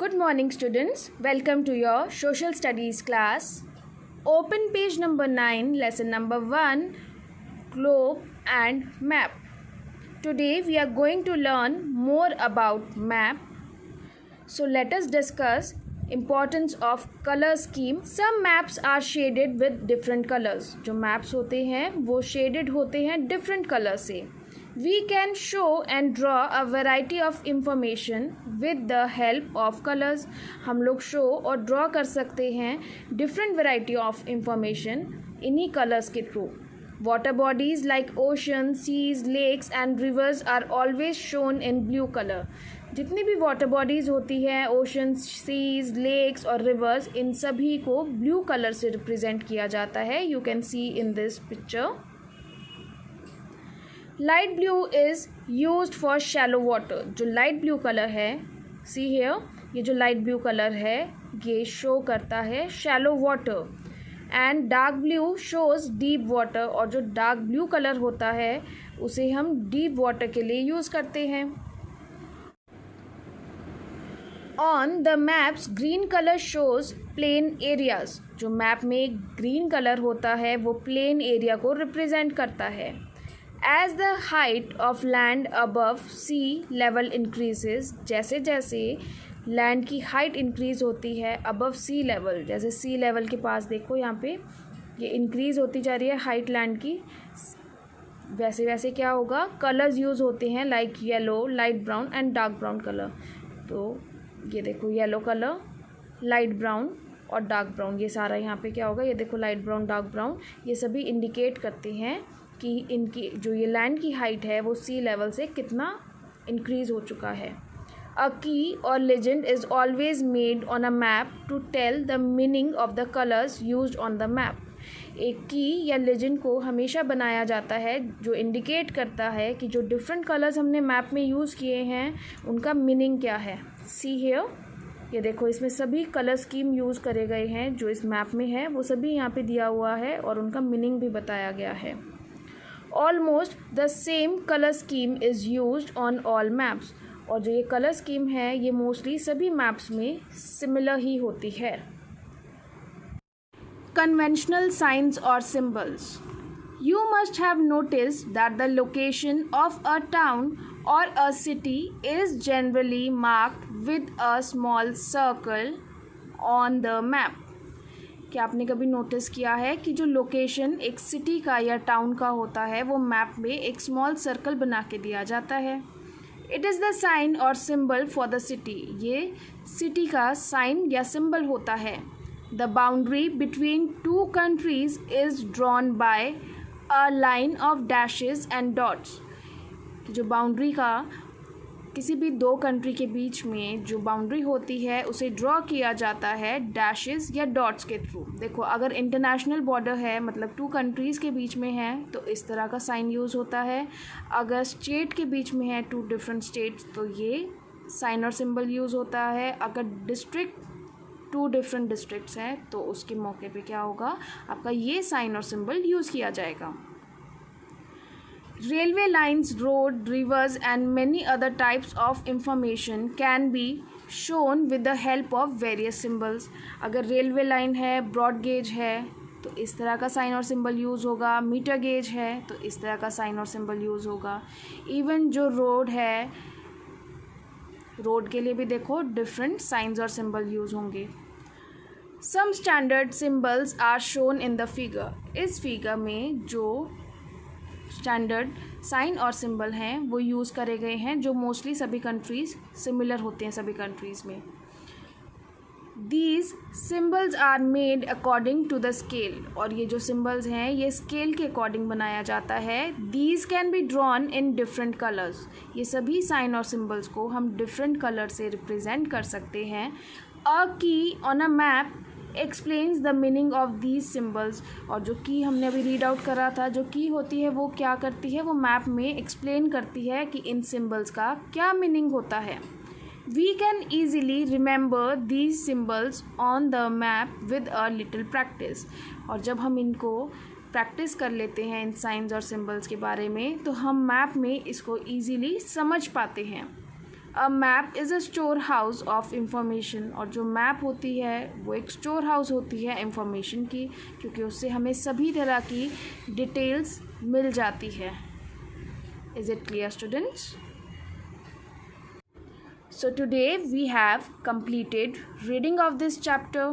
Good morning, students. Welcome to your social studies class. Open page number 9, lesson number 1, globe and map. Today we are going to learn more about map. So let us discuss importance of color scheme. Some maps are shaded with different colors. जो maps होते हैं वो shaded होते हैं different color से. We can show and draw a variety of information with the help of colors. हम लोग show और draw कर सकते हैं different variety of information इन्हीं colors के through. Water bodies like oceans, seas, lakes and rivers are always shown in blue color. जितनी भी वाटर बॉडीज़ होती हैं, ओशंस, सीज, लेक्स और रिवर्स, इन सभी को ब्लू कलर से रिप्रेजेंट किया जाता है. You can see in this picture. Light blue is used for shallow water. जो लाइट ब्लू कलर है, सी हियर, ये जो लाइट ब्लू कलर है ये शो करता है shallow water. And dark blue shows deep water. और जो डार्क ब्लू कलर होता है उसे हम डीप वाटर के लिए यूज़ करते हैं. On the maps, green color shows plain areas. जो मैप में ग्रीन कलर होता है वो प्लेन एरिया को रिप्रेजेंट करता है. As the height of land above sea level increases, जैसे जैसे लैंड की हाइट इंक्रीज़ होती है अबव सी लेवल, जैसे सी लेवल के पास देखो यहाँ पे ये इंक्रीज़ होती जा रही है हाइट लैंड की, वैसे वैसे क्या होगा, कलर्स यूज़ होते हैं like yellow, light brown and dark brown colour. तो ये देखो येलो कलर, लाइट ब्राउन और डार्क ब्राउन, ये सारा यहाँ पे क्या होगा, ये देखो लाइट ब्राउन, डार्क ब्राउन, ये सभी इंडिकेट करते हैं कि इनकी जो ये लैंड की हाइट है वो सी लेवल से कितना इंक्रीज़ हो चुका है. अ की और legend is always made on a map to tell the meaning of the colours used on the map. एक की या लेजेंड को हमेशा बनाया जाता है जो इंडिकेट करता है कि जो डिफरेंट कलर्स हमने मैप में यूज़ किए हैं उनका मीनिंग क्या है. सी हियर, ये देखो इसमें सभी कलर स्कीम यूज़ करे गए हैं जो इस मैप में है, वो सभी यहाँ पे दिया हुआ है और उनका मीनिंग भी बताया गया है. Almost the same colour scheme is used on all maps. और जो ये कलर स्कीम है ये मोस्टली सभी मैप्स में सिमिलर ही होती है. Conventional signs or symbols. You must have noticed that the location of a town or a city is generally marked with a small circle on the map. क्या आपने कभी notice किया है कि जो लोकेशन एक सिटी का या टाउन का होता है वो मैप में एक स्मॉल सर्कल बना के दिया जाता है. इट इज़ द साइन और सिंबल फॉर द सिटी. ये सिटी का साइन या सिंबल होता है. The boundary between two countries is drawn by a line of dashes and dots. जो बाउंड्री का किसी भी दो कंट्री के बीच में जो बाउंड्री होती है उसे ड्रॉ किया जाता है डैशेस या डॉट्स के थ्रू. देखो अगर इंटरनेशनल बॉर्डर है मतलब टू कंट्रीज़ के बीच में है तो इस तरह का साइन यूज़ होता है. अगर स्टेट के बीच में है टू डिफरेंट स्टेट्स तो ये साइन और सिंबल यूज़ होता है. अगर डिस्ट्रिक्ट टू डिफरेंट डिस्ट्रिक्ट्स हैं तो उसके मौके पे क्या होगा, आपका ये साइन और सिंबल यूज़ किया जाएगा. Railway lines, road, rivers and many other types of information can be shown with the help of various symbols. अगर रेलवे लाइन है, ब्रॉड गेज है तो इस तरह का साइन और सिंबल यूज़ होगा. मीटर गेज है तो इस तरह का साइन और सिंबल यूज़ होगा. इवन जो रोड है, रोड के लिए भी देखो डिफरेंट साइंस और सिंबल यूज़ होंगे. Some standard symbols are shown in the figure. इस फिगर में जो स्टैंडर्ड साइन और सिंबल हैं वो यूज़ करे गए हैं जो मोस्टली सभी कंट्रीज़ सिमिलर होते हैं सभी कंट्रीज़ में. These symbols are made according to the scale. और ये जो सिम्बल्स हैं ये स्केल के अकॉर्डिंग बनाया जाता है. These can be drawn in different colours. ये सभी साइन और सिम्बल्स को हम डिफरेंट कलर से रिप्रेजेंट कर सकते हैं. अ की on a map explains the meaning of these symbols. और जो की हमने अभी रीड आउट करा था, जो की होती है वो क्या करती है, वो मैप में एक्सप्लेन करती है कि इन सिम्बल्स का क्या मीनिंग होता है. We can easily remember these symbols on the map with a little practice. और जब हम इनको प्रैक्टिस कर लेते हैं इन साइंस और सिम्बल्स के बारे में तो हम मैप में इसको easily समझ पाते हैं. A map is a store house of information, और जो मैप होती है वो एक स्टोर हाउस होती है इंफॉर्मेशन की, क्योंकि उससे हमें सभी तरह की डिटेल्स मिल जाती है. Is it clear students? So today we have completed reading of this chapter.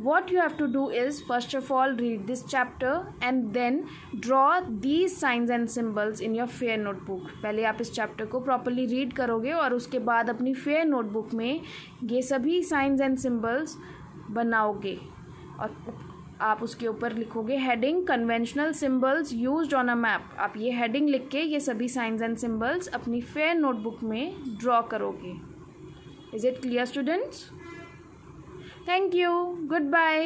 What you have to do is first of all read this chapter and then draw these signs and symbols in your fair notebook. पहले आप इस chapter को properly read करोगे और उसके बाद अपनी fair notebook में ये सभी साइंस एंड सिंबल्स बनाओगे और आप उसके ऊपर लिखोगे heading conventional symbols used on a map. आप ये हेडिंग लिख के ये सभी साइंस एंड सिंबल्स अपनी फेयर नोटबुक में ड्रॉ करोगे. Is it clear students? Thank you. Goodbye.